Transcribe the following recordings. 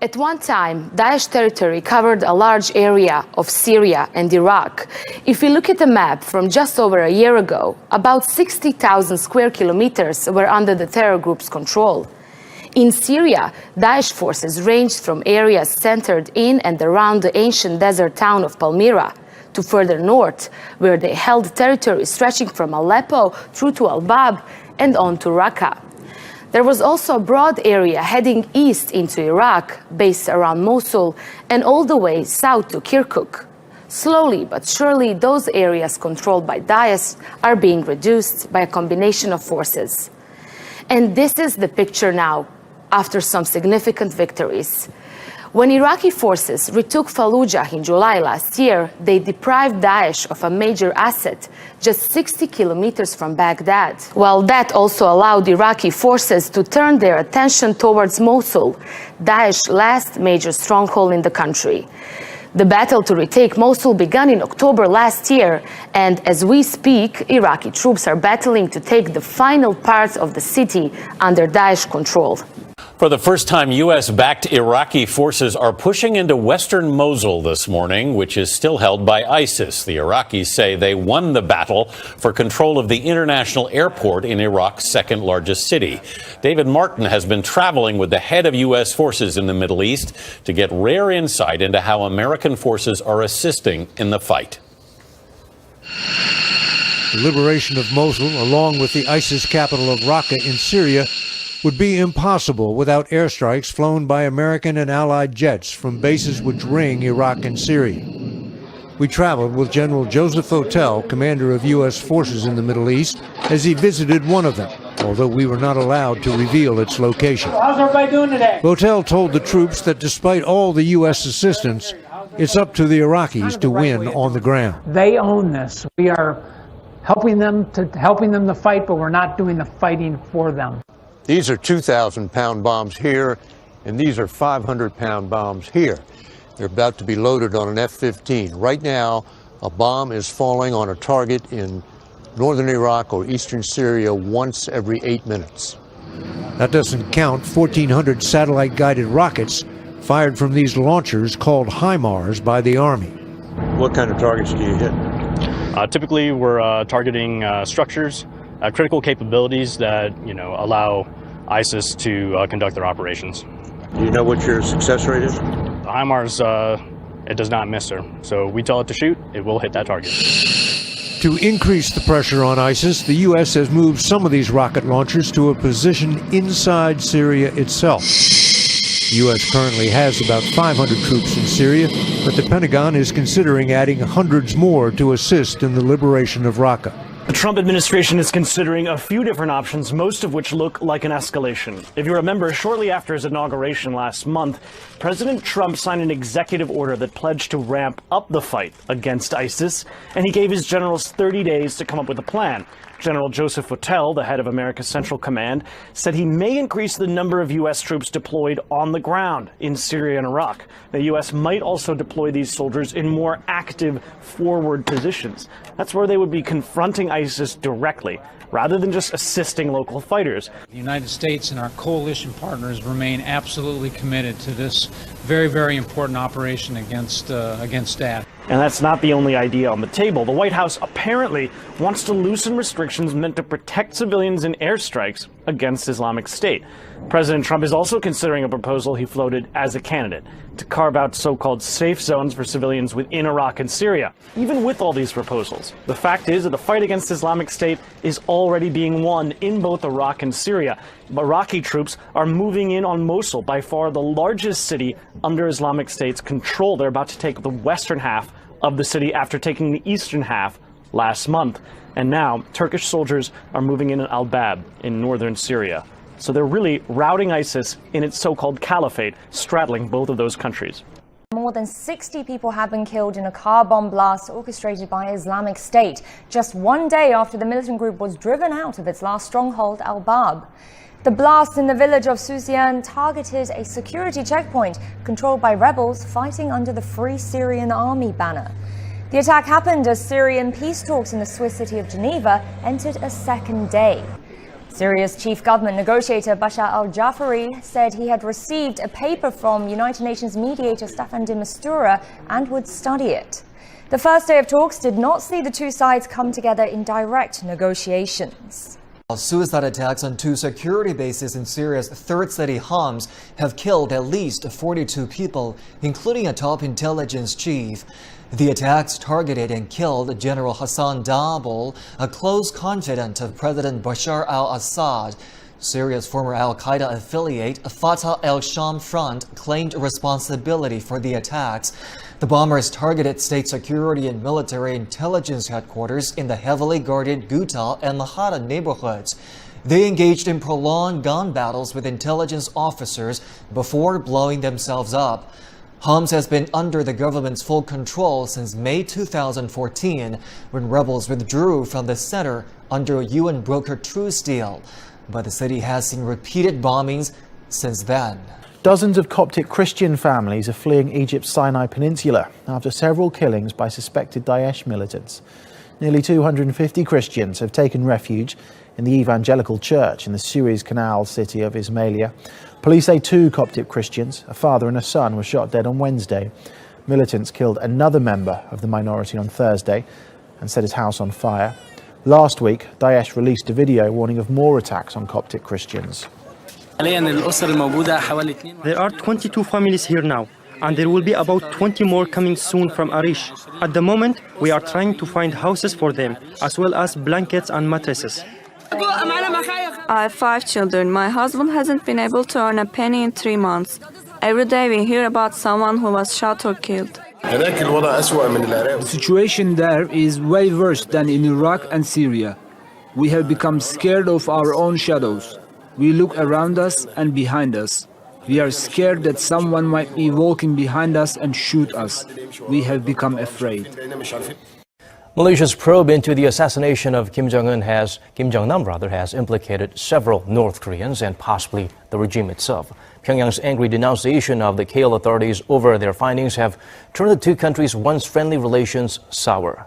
At one time, Daesh territory covered a large area of Syria and Iraq. If we look at the map from just over a year ago, about 60,000 square kilometers were under the terror group's control. In Syria, Daesh forces ranged from areas centered in and around the ancient desert town of Palmyra to further north, where they held territory stretching from Aleppo through to Al-Bab and on to Raqqa. There was also a broad area heading east into Iraq, based around Mosul, and all the way south to Kirkuk. Slowly but surely, those areas controlled by Daesh are being reduced by a combination of forces. And this is the picture now, after some significant victories. When Iraqi forces retook Fallujah in July last year, they deprived Daesh of a major asset just 60 kilometers from Baghdad. While that also allowed Iraqi forces to turn their attention towards Mosul, Daesh's last major stronghold in the country. The battle to retake Mosul began in October last year, and as we speak, Iraqi troops are battling to take the final parts of the city under Daesh control. For the first time, U.S.-backed Iraqi forces are pushing into western Mosul this morning, which is still held by ISIS. The Iraqis say they won the battle for control of the international airport in Iraq's second largest city. David Martin has been traveling with the head of U.S. forces in the Middle East to get rare insight into how American forces are assisting in the fight. The liberation of Mosul, along with the ISIS capital of Raqqa in Syria, would be impossible without airstrikes flown by American and Allied jets from bases which ring Iraq and Syria. We traveled with General Joseph Votel, commander of U.S. forces in the Middle East, as he visited one of them, although we were not allowed to reveal its location. How's everybody doing today? Votel told the troops that despite all the U.S. assistance, it's up to the Iraqis to win on the ground. They own this. We are helping them to fight, but we're not doing the fighting for them. These are 2,000-pound bombs here, and these are 500-pound bombs here. They're about to be loaded on an F-15. Right now, a bomb is falling on a target in northern Iraq or eastern Syria once every 8 minutes. That doesn't count 1,400 satellite-guided rockets fired from these launchers called HIMARS by the Army. What kind of targets do you hit? Typically, we're targeting structures, critical capabilities that allow ISIS to conduct their operations. Do you know what your success rate is? The HIMARS, it does not miss her. So we tell it to shoot, it will hit that target. To increase the pressure on ISIS, the U.S. has moved some of these rocket launchers to a position inside Syria itself. The U.S. currently has about 500 troops in Syria, but the Pentagon is considering adding hundreds more to assist in the liberation of Raqqa. The Trump administration is considering a few different options, most of which look like an escalation. If you remember, shortly after his inauguration last month, President Trump signed an executive order that pledged to ramp up the fight against ISIS, and he gave his generals 30 days to come up with a plan. General Joseph Votel, the head of America's Central Command, said he may increase the number of U.S. troops deployed on the ground in Syria and Iraq. The U.S. might also deploy these soldiers in more active forward positions. That's where they would be confronting ISIS directly, rather than just assisting local fighters. The United States and our coalition partners remain absolutely committed to this very, very important operation against Daesh. And that's not the only idea on the table. The White House apparently wants to loosen restrictions meant to protect civilians in airstrikes against Islamic State. President Trump is also considering a proposal he floated as a candidate to carve out so-called safe zones for civilians within Iraq and Syria. Even with all these proposals, the fact is that the fight against Islamic State is already being won in both Iraq and Syria. Iraqi troops are moving in on Mosul, by far the largest city under Islamic State's control. They're about to take the western half of the city after taking the eastern half last month. And now Turkish soldiers are moving in Al-Bab in northern Syria. So they're really routing ISIS in its so-called caliphate, straddling both of those countries. More than 60 people have been killed in a car bomb blast orchestrated by Islamic State, just one day after the militant group was driven out of its last stronghold, Al-Bab. The blast in the village of Susian targeted a security checkpoint controlled by rebels fighting under the Free Syrian Army banner. The attack happened as Syrian peace talks in the Swiss city of Geneva entered a second day. Syria's chief government negotiator Bashar al-Jafari said he had received a paper from United Nations mediator Staffan de Mistura and would study it. The first day of talks did not see the two sides come together in direct negotiations. Suicide attacks on two security bases in Syria's third city Homs have killed at least 42 people, including a top intelligence chief. The attacks targeted and killed General Hassan Dabul, a close confidant of President Bashar al-Assad. Syria's former al-Qaeda affiliate, Fatah al-Sham Front, claimed responsibility for the attacks. The bombers targeted state security and military intelligence headquarters in the heavily guarded Ghouta and Mahara neighborhoods. They engaged in prolonged gun battles with intelligence officers before blowing themselves up. Homs has been under the government's full control since May 2014, when rebels withdrew from the center under a UN-brokered truce deal. But the city has seen repeated bombings since then. Dozens of Coptic Christian families are fleeing Egypt's Sinai Peninsula after several killings by suspected Daesh militants. Nearly 250 Christians have taken refuge in the Evangelical Church in the Suez Canal city of Ismailia. Police say 2 Coptic Christians, a father and a son, were shot dead on Wednesday. Militants killed another member of the minority on Thursday and set his house on fire. Last week, Daesh released a video warning of more attacks on Coptic Christians. There are 22 families here now, and there will be about 20 more coming soon from Arish. At the moment, we are trying to find houses for them, as well as blankets and mattresses. I have 5 children. My husband hasn't been able to earn a penny in 3 months. Every day we hear about someone who was shot or killed. The situation there is way worse than in Iraq and Syria. We have become scared of our own shadows. We look around us and behind us. We are scared that someone might be walking behind us and shoot us. We have become afraid. Malaysia's probe into the assassination of Kim Jong-nam has implicated several North Koreans and possibly the regime itself. Pyongyang's angry denunciation of the KL authorities over their findings have turned the two countries' once friendly relations sour.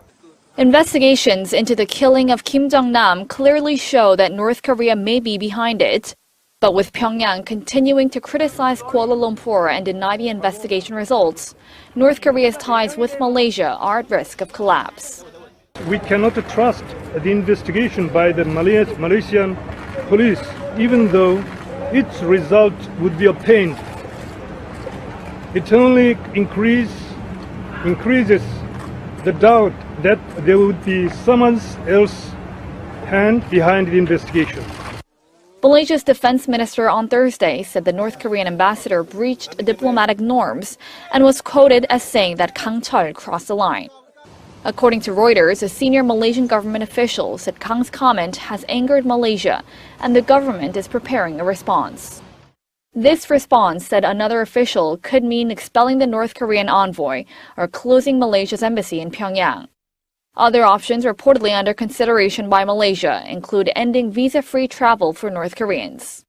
Investigations into the killing of Kim Jong-nam clearly show that North Korea may be behind it. But with Pyongyang continuing to criticize Kuala Lumpur and deny the investigation results, North Korea's ties with Malaysia are at risk of collapse. We cannot trust the investigation by the Malaysian police, even though its result would be obtained. It only increases the doubt that there would be someone else's hand behind the investigation. Malaysia's defense minister on Thursday said the North Korean ambassador breached diplomatic norms and was quoted as saying that Kang Chul crossed the line. According to Reuters, a senior Malaysian government official said Kang's comment has angered Malaysia and the government is preparing a response. This response, said another official, could mean expelling the North Korean envoy or closing Malaysia's embassy in Pyongyang. Other options reportedly under consideration by Malaysia include ending visa-free travel for North Koreans.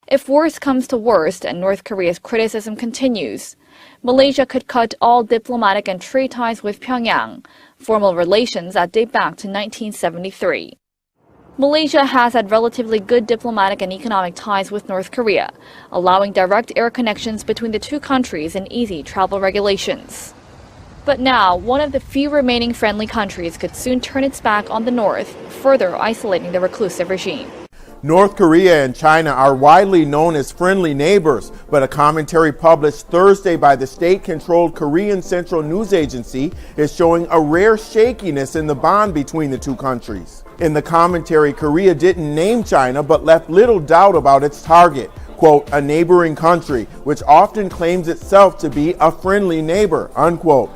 If worst comes to worst and North Korea's criticism continues, Malaysia could cut all diplomatic and trade ties with Pyongyang, formal relations that date back to 1973. Malaysia has had relatively good diplomatic and economic ties with North Korea, allowing direct air connections between the two countries and easy travel regulations. But now, one of the few remaining friendly countries could soon turn its back on the North, further isolating the reclusive regime. North Korea and China are widely known as friendly neighbors, but a commentary published Thursday by the state-controlled Korean Central News Agency is showing a rare shakiness in the bond between the two countries. In the commentary, Korea didn't name China, but left little doubt about its target. Quote, a neighboring country, which often claims itself to be a friendly neighbor, unquote.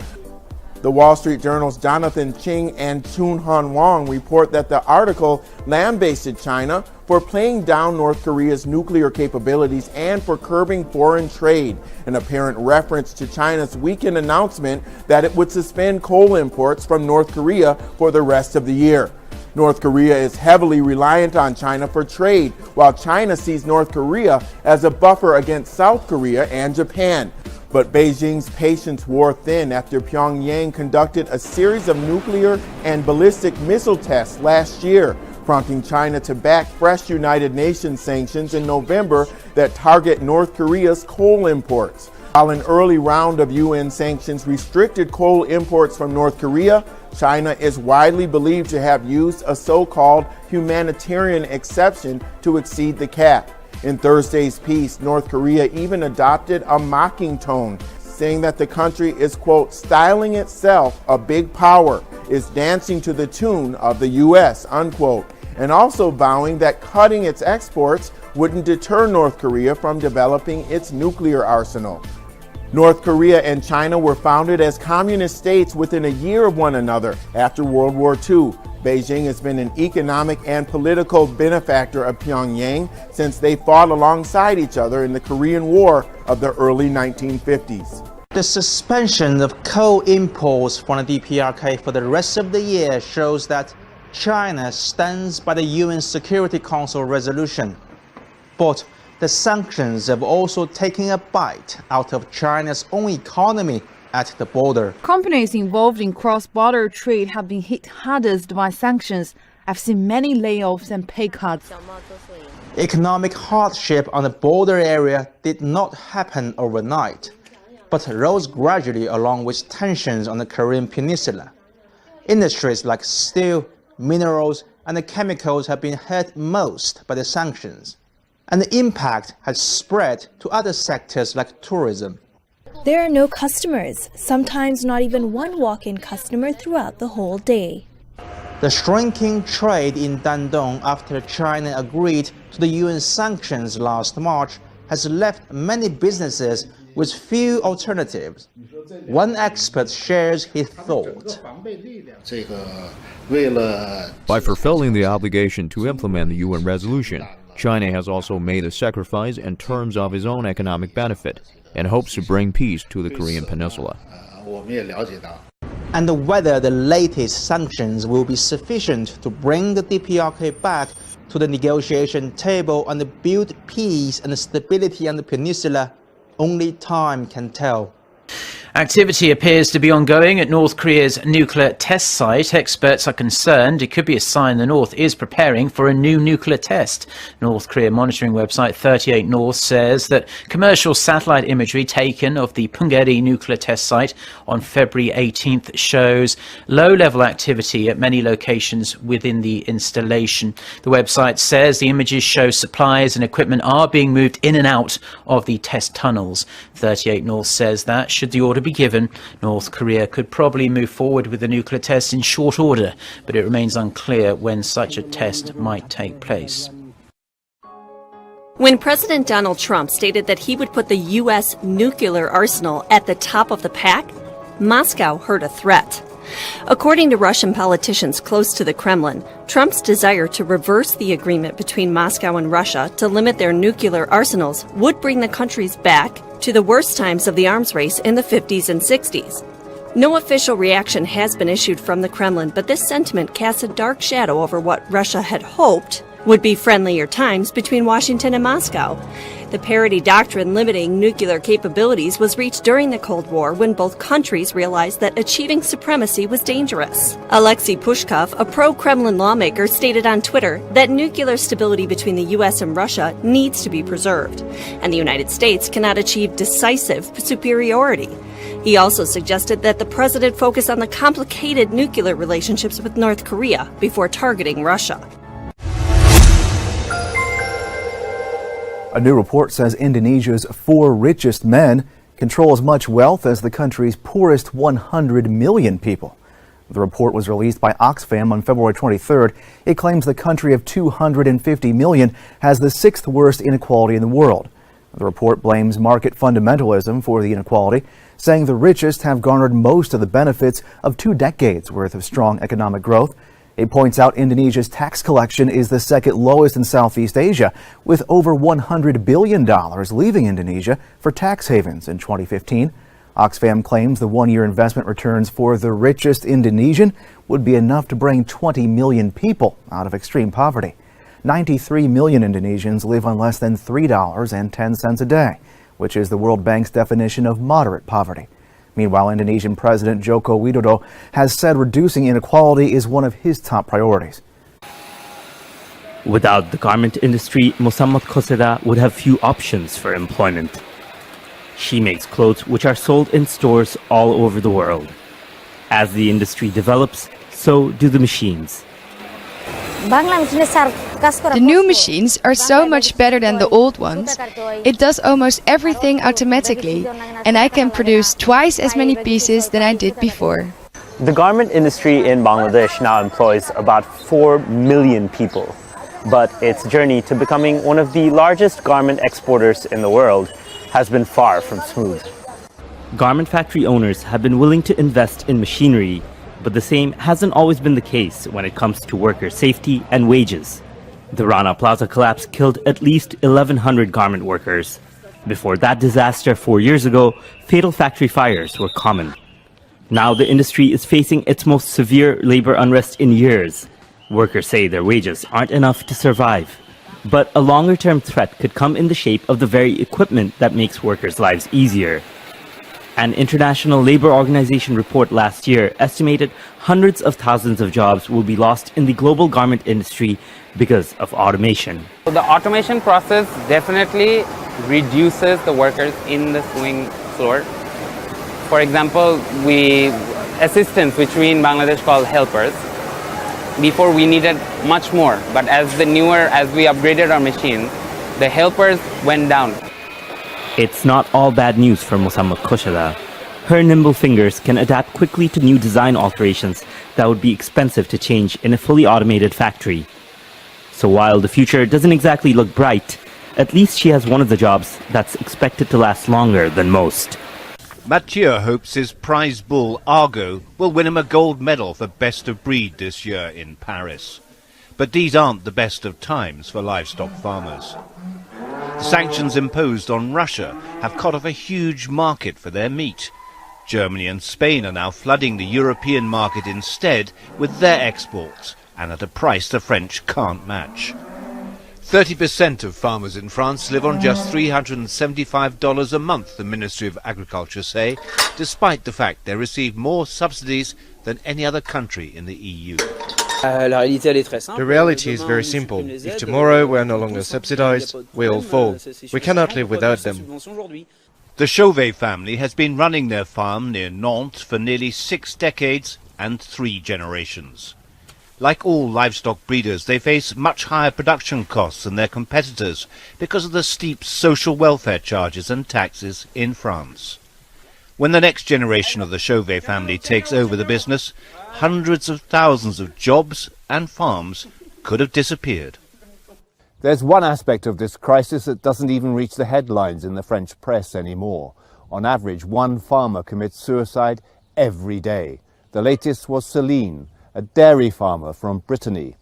The Wall Street Journal's Jonathan Ching and Chun Han Wong report that the article lambasted China for playing down North Korea's nuclear capabilities and for curbing foreign trade, an apparent reference to China's weekend announcement that it would suspend coal imports from North Korea for the rest of the year. North Korea is heavily reliant on China for trade, while China sees North Korea as a buffer against South Korea and Japan. But Beijing's patience wore thin after Pyongyang conducted a series of nuclear and ballistic missile tests last year, prompting China to back fresh United Nations sanctions in November that target North Korea's coal imports. While an early round of UN sanctions restricted coal imports from North Korea, China is widely believed to have used a so-called humanitarian exception to exceed the cap. In Thursday's piece, North Korea even adopted a mocking tone, saying that the country is, quote, styling itself a big power, is dancing to the tune of the U.S., unquote, and also vowing that cutting its exports wouldn't deter North Korea from developing its nuclear arsenal. North Korea and China were founded as communist states within a year of one another after World War II. Beijing has been an economic and political benefactor of Pyongyang since they fought alongside each other in the Korean War of the early 1950s. The suspension of coal imports from the DPRK for the rest of the year shows that China stands by the UN Security Council resolution. But the sanctions have also taken a bite out of China's own economy at the border. Companies involved in cross-border trade have been hit hardest by sanctions. I've seen many layoffs and pay cuts. Economic hardship on the border area did not happen overnight, but rose gradually along with tensions on the Korean peninsula. Industries like steel, minerals, and the chemicals have been hurt most by the sanctions, and the impact has spread to other sectors like tourism. There are no customers, sometimes not even one walk-in customer throughout the whole day. The shrinking trade in Dandong after China agreed to the UN sanctions last March has left many businesses with few alternatives. One expert shares his thought. By fulfilling the obligation to implement the UN resolution, China has also made a sacrifice in terms of its own economic benefit and hopes to bring peace to the Korean peninsula. And whether the latest sanctions will be sufficient to bring the DPRK back to the negotiation table and build peace and stability on the peninsula, only time can tell. Activity appears to be ongoing at North Korea's nuclear test site. Experts are concerned it could be a sign the North is preparing for a new nuclear test. North Korea monitoring website 38 North says that commercial satellite imagery taken of the Punggye-ri nuclear test site on February 18th shows low-level activity at many locations within the installation. The website says the images show supplies and equipment are being moved in and out of the test tunnels. 38 North says that, should the order be given, North Korea could probably move forward with the nuclear test in short order, but it remains unclear when such a test might take place. When President Donald Trump stated that he would put the U.S. nuclear arsenal at the top of the pack, Moscow heard a threat. According to Russian politicians close to the Kremlin, Trump's desire to reverse the agreement between Moscow and Russia to limit their nuclear arsenals would bring the countries back to the worst times of the arms race in the 50s and 60s. No official reaction has been issued from the Kremlin, but this sentiment casts a dark shadow over what Russia had hoped would be friendlier times between Washington and Moscow. The parity doctrine limiting nuclear capabilities was reached during the Cold War when both countries realized that achieving supremacy was dangerous. Alexei Pushkov, a pro-Kremlin lawmaker, stated on Twitter that nuclear stability between the U.S. and Russia needs to be preserved, and the United States cannot achieve decisive superiority. He also suggested that the president focus on the complicated nuclear relationships with North Korea before targeting Russia. A new report says Indonesia's 4 richest men control as much wealth as the country's poorest 100 million people. The report was released by Oxfam on February 23rd. It claims the country of 250 million has the 6th worst inequality in the world. The report blames market fundamentalism for the inequality, saying the richest have garnered most of the benefits of 2 decades worth of strong economic growth. It points out Indonesia's tax collection is the 2nd lowest in Southeast Asia, with over $100 billion leaving Indonesia for tax havens in 2015. Oxfam claims the one-year investment returns for the richest Indonesian would be enough to bring 20 million people out of extreme poverty. 93 million Indonesians live on less than $3.10 a day, which is the World Bank's definition of moderate poverty. Meanwhile, Indonesian President Joko Widodo has said reducing inequality is one of his top priorities. Without the garment industry, Mosammat Khoseda would have few options for employment. She makes clothes which are sold in stores all over the world. As the industry develops, so do the machines. The new machines are so much better than the old ones. It does almost everything automatically, and I can produce twice as many pieces than I did before. The garment industry in Bangladesh now employs about 4 million people, but its journey to becoming one of the largest garment exporters in the world has been far from smooth. Garment factory owners have been willing to invest in machinery, but the same hasn't always been the case when it comes to worker safety and wages. The Rana Plaza collapse killed at least 1,100 garment workers. Before that disaster 4 years ago, fatal factory fires were common. Now the industry is facing its most severe labor unrest in years. Workers say their wages aren't enough to survive. But a longer-term threat could come in the shape of the very equipment that makes workers' lives easier. An International Labour Organization report last year estimated hundreds of thousands of jobs will be lost in the global garment industry because of automation. So the automation process definitely reduces the workers in the sewing floor. For example, assistants, which we in Bangladesh call helpers. Before we needed much more, but as we upgraded our machines, the helpers went down. It's not all bad news for Mosammat Khoseda. Her nimble fingers can adapt quickly to new design alterations that would be expensive to change in a fully automated factory. So while the future doesn't exactly look bright, at least she has one of the jobs that's expected to last longer than most. Mathieu hopes his prize bull, Argo, will win him a gold medal for best of breed this year in Paris. But these aren't the best of times for livestock farmers. The sanctions imposed on Russia have cut off a huge market for their meat. Germany and Spain are now flooding the European market instead with their exports, and at a price the French can't match. 30% of farmers in France live on just $375 a month, the Ministry of Agriculture say, despite the fact they receive more subsidies than any other country in the EU. The reality is very simple. If tomorrow we are no longer subsidized, we all fall. We cannot live without them. The Chauvet family has been running their farm near Nantes for nearly 6 decades and 3 generations. Like all livestock breeders, they face much higher production costs than their competitors because of the steep social welfare charges and taxes in France. When the next generation of the Chauvet family takes over the business, hundreds of thousands of jobs and farms could have disappeared. There's one aspect of this crisis that doesn't even reach the headlines in the French press anymore. On average, one farmer commits suicide every day. The latest was Celine, a dairy farmer from Brittany.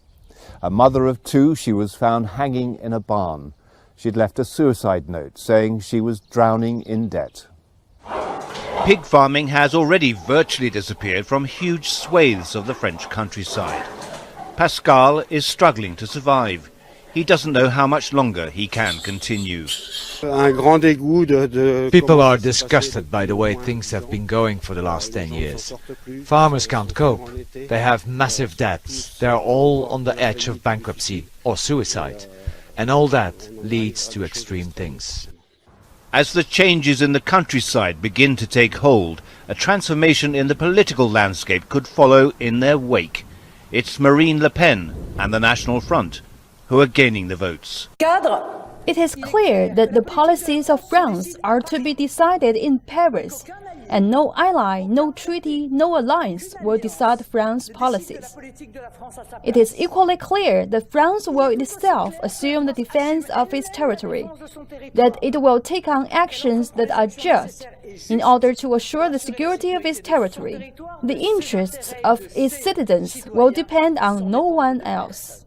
A mother of 2, she was found hanging in a barn. She'd left a suicide note saying she was drowning in debt. Pig farming has already virtually disappeared from huge swathes of the French countryside. Pascal is struggling to survive. He doesn't know how much longer he can continue. People are disgusted by the way things have been going for the last 10 years. Farmers can't cope. They have massive debts. They're all on the edge of bankruptcy or suicide. And all that leads to extreme things. As the changes in the countryside begin to take hold, a transformation in the political landscape could follow in their wake. It's Marine Le Pen and the National Front who are gaining the votes. It is clear that the policies of France are to be decided in Paris, and no ally, no treaty, no alliance will decide France's policies. It is equally clear that France will itself assume the defense of its territory, that it will take on actions that are just in order to assure the security of its territory. The interests of its citizens will depend on no one else.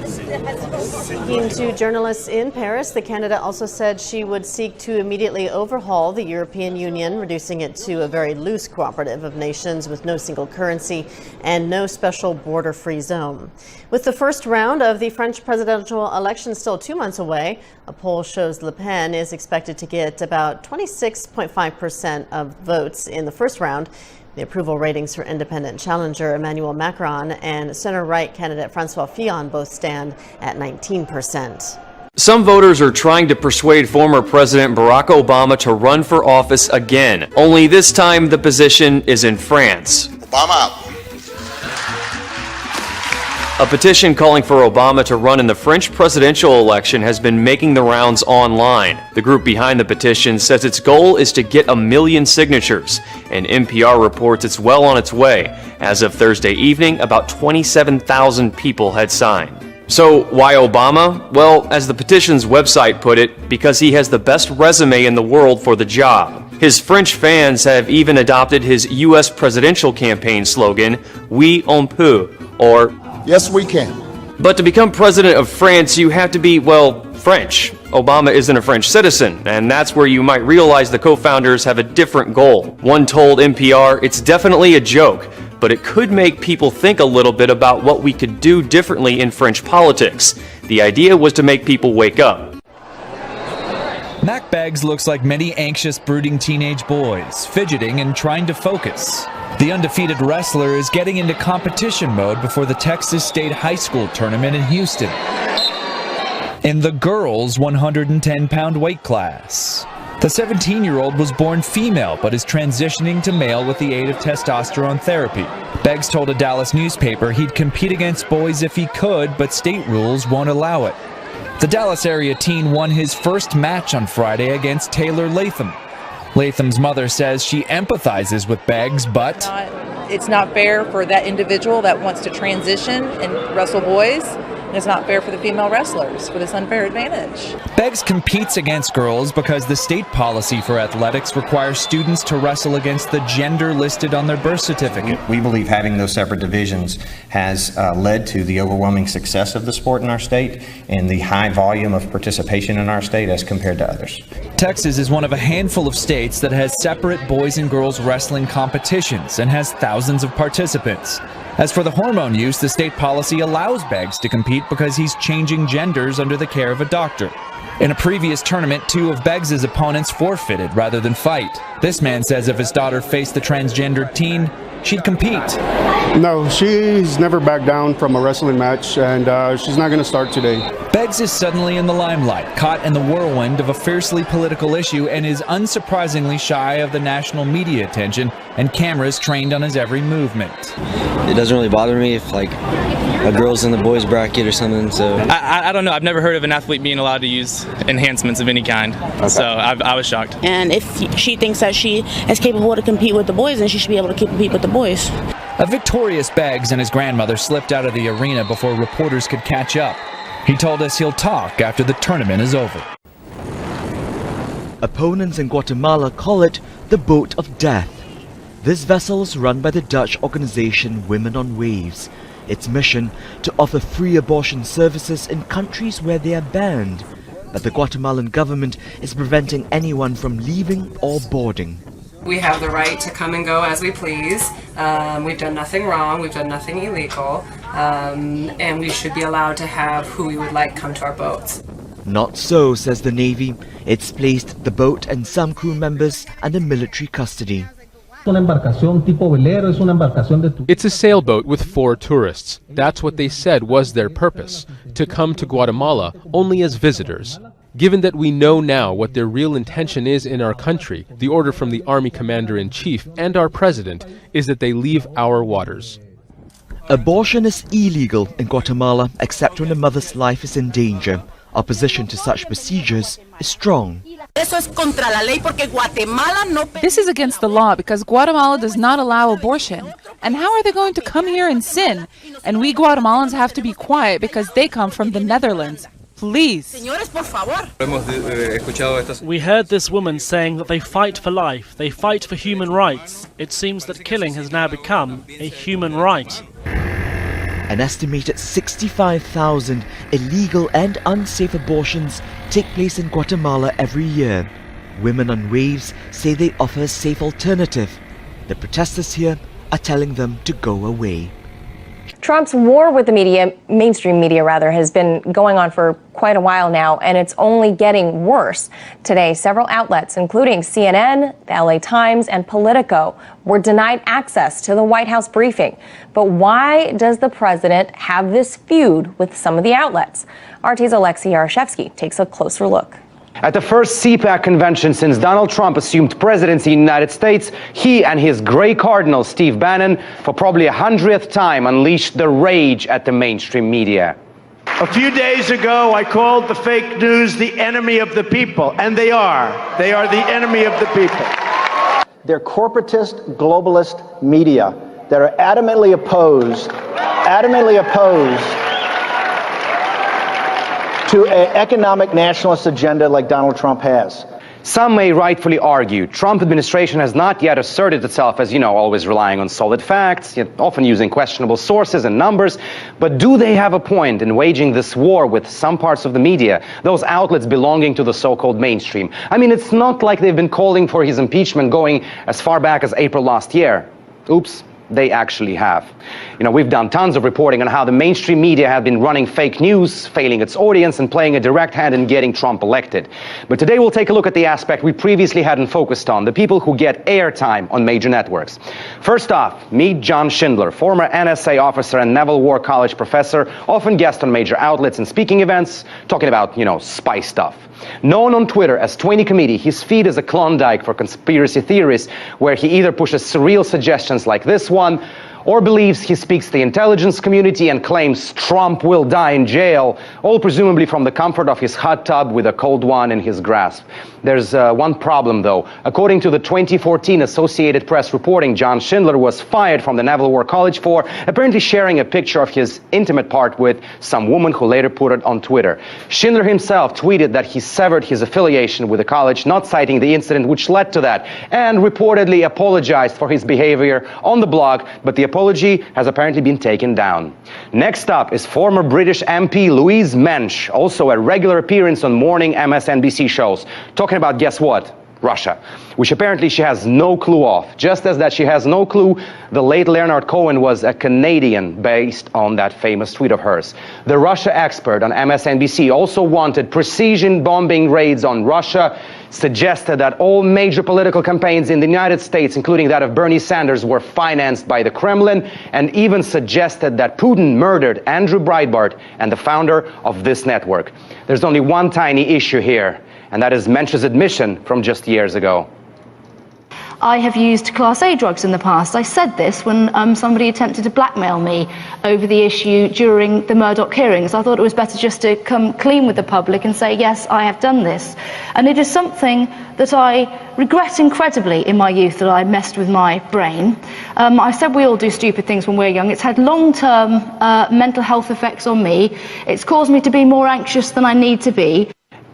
Speaking to journalists in Paris, the candidate also said she would seek to immediately overhaul the European Union, reducing it to a very loose cooperative of nations with no single currency and no special border-free zone. With the first round of the French presidential election still 2 months away, a poll shows Le Pen is expected to get about 26.5% of votes in the first round, The approval ratings for independent challenger Emmanuel Macron and center-right candidate Francois Fillon both stand at 19%. Some voters are trying to persuade former President Barack Obama to run for office again. Only this time the position is in France. Obama. A petition calling for Obama to run in the French presidential election has been making the rounds online. The group behind the petition says its goal is to get 1 million signatures, and NPR reports it's well on its way. As of Thursday evening, about 27,000 people had signed. So why Obama? Well, as the petition's website put it, because he has the best resume in the world for the job. His French fans have even adopted his U.S. presidential campaign slogan, "Oui on peut," or Yes, we can. But to become president of France, you have to be, well, French. Obama isn't a French citizen, and that's where you might realize the co-founders have a different goal. One told NPR, "It's definitely a joke, but it could make people think a little bit about what we could do differently in French politics. The idea was to make people wake up." Mack Beggs looks like many anxious, brooding teenage boys, fidgeting and trying to focus. The undefeated wrestler is getting into competition mode before the Texas State High School tournament in Houston in the girls' 110-pound weight class. The 17-year-old was born female but is transitioning to male with the aid of testosterone therapy. Beggs told a Dallas newspaper he'd compete against boys if he could, but state rules won't allow it. The Dallas area teen won his first match on Friday against Taylor Latham. Latham's mother says she empathizes with Beggs, but it's not fair for that individual that wants to transition and wrestle boys. And it's not fair for the female wrestlers for this unfair advantage. Beggs competes against girls because the state policy for athletics requires students to wrestle against the gender listed on their birth certificate. We believe having those separate divisions has led to the overwhelming success of the sport in our state and the high volume of participation in our state as compared to others. Texas is one of a handful of states that has separate boys and girls wrestling competitions and has thousands of participants. As for the hormone use, the state policy allows Beggs to compete because he's changing genders under the care of a doctor. In a previous tournament, 2 of Beggs' opponents forfeited rather than fight. This man says if his daughter faced the transgendered teen, she'd compete. No, she's never backed down from a wrestling match, and she's not going to start today. Beggs is suddenly in the limelight, caught in the whirlwind of a fiercely political issue, and is unsurprisingly shy of the national media attention and cameras trained on his every movement. It doesn't really bother me if, like, a girl's in the boys' bracket or something, so... I don't know. I've never heard of an athlete being allowed to use enhancements of any kind, so I was shocked. And if she thinks that she is capable to compete with the boys, then she should be able to compete with the boys. A victorious Beggs and his grandmother slipped out of the arena before reporters could catch up. He told us he'll talk after the tournament is over. Opponents in Guatemala call it the Boat of Death. This vessel is run by the Dutch organization Women on Waves. Its mission to offer free abortion services in countries where they are banned. But the Guatemalan government is preventing anyone from leaving or boarding. We have the right to come and go as we please. We've done nothing wrong, we've done nothing illegal, and we should be allowed to have who we would like come to our boats. Not so, says the Navy. It's placed the boat and some crew members under military custody. It's a sailboat with 4 tourists. That's what they said was their purpose, to come to Guatemala only as visitors. Given that we know now what their real intention is in our country, the order from the Army Commander-in-Chief and our President is that they leave our waters. Abortion is illegal in Guatemala except when a mother's life is in danger. Opposition to such procedures is strong. This is against the law because Guatemala does not allow abortion. And how are they going to come here and sin? And we Guatemalans have to be quiet because they come from the Netherlands. Please. We heard this woman saying that they fight for life, they fight for human rights. It seems that killing has now become a human right. An estimated 65,000 illegal and unsafe abortions take place in Guatemala every year. Women on Waves say they offer a safe alternative. The protesters here are telling them to go away. Trump's war with the media, mainstream media rather, has been going on for quite a while now, and it's only getting worse. Today, several outlets, including CNN, the LA Times, and Politico, were denied access to the White House briefing. But why does the president have this feud with some of the outlets? RT's Alexei Yaroshevsky takes a closer look. At the first CPAC convention since Donald Trump assumed presidency in the United States, he and his gray cardinal, Steve Bannon, for probably 100th time unleashed the rage at the mainstream media. A few days ago, I called the fake news the enemy of the people, and they are. They are the enemy of the people. They're corporatist, globalist media that are adamantly opposed to an economic nationalist agenda like Donald Trump has. Some may rightfully argue Trump administration has not yet asserted itself as, always relying on solid facts, yet often using questionable sources and numbers. But do they have a point in waging this war with some parts of the media, those outlets belonging to the so-called mainstream? I mean, it's not like they've been calling for his impeachment going as far back as April last year. Oops. They actually have. We've done tons of reporting on how the mainstream media have been running fake news, failing its audience, and playing a direct hand in getting Trump elected. But today we'll take a look at the aspect we previously hadn't focused on, the people who get airtime on major networks. First off, meet John Schindler, former NSA officer and Naval War College professor, often guest on major outlets and speaking events, talking about, spy stuff. Known on Twitter as 20 Committee, his feed is a Klondike for conspiracy theories, where he either pushes surreal suggestions like this one, or believes he speaks to the intelligence community and claims Trump will die in jail, all presumably from the comfort of his hot tub with a cold one in his grasp. There's one problem, though. According to the 2014 Associated Press reporting, John Schindler was fired from the Naval War College for apparently sharing a picture of his intimate part with some woman who later put it on Twitter. Schindler himself tweeted that he severed his affiliation with the college, not citing the incident which led to that, and reportedly apologized for his behavior on the blog, but the apology has apparently been taken down. Next up is former British MP Louise Mensch, also a regular appearance on morning MSNBC shows, talking about, guess what? Russia, which apparently she has no clue of. Just as that she has no clue the late Leonard Cohen was a Canadian based on that famous tweet of hers. The Russia expert on MSNBC also wanted precision bombing raids on Russia, suggested that all major political campaigns in the United States, including that of Bernie Sanders, were financed by the Kremlin, and even suggested that Putin murdered Andrew Breitbart and the founder of this network. There's only one tiny issue here, and that is Mensch's admission from just years ago. I have used Class A drugs in the past. I said this when somebody attempted to blackmail me over the issue during the Murdoch hearings. I thought it was better just to come clean with the public and say, yes, I have done this. And it is something that I regret incredibly in my youth, that I messed with my brain. I said we all do stupid things when we're young. It's had long-term mental health effects on me. It's caused me to be more anxious than I need to be.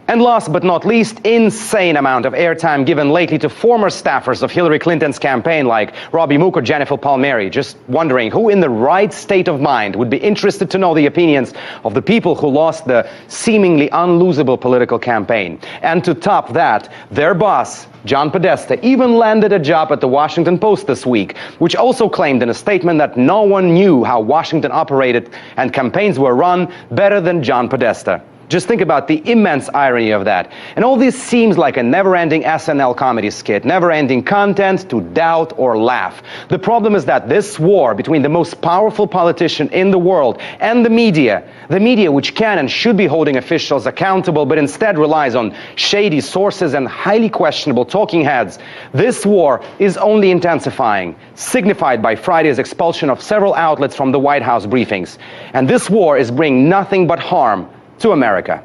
And last but not least, insane amount of airtime given lately to former staffers of Hillary Clinton's campaign like Robbie Mook or Jennifer Palmieri. Just wondering who in the right state of mind would be interested to know the opinions of the people who lost the seemingly unlosable political campaign. And to top that, their boss, John Podesta, even landed a job at the Washington Post this week, which also claimed in a statement that no one knew how Washington operated and campaigns were run better than John Podesta. Just think about the immense irony of that. And all this seems like a never-ending SNL comedy skit, never-ending content to doubt or laugh. The problem is that this war between the most powerful politician in the world and the media which can and should be holding officials accountable but instead relies on shady sources and highly questionable talking heads, this war is only intensifying, signified by Friday's expulsion of several outlets from the White House briefings. And this war is bringing nothing but harm to America.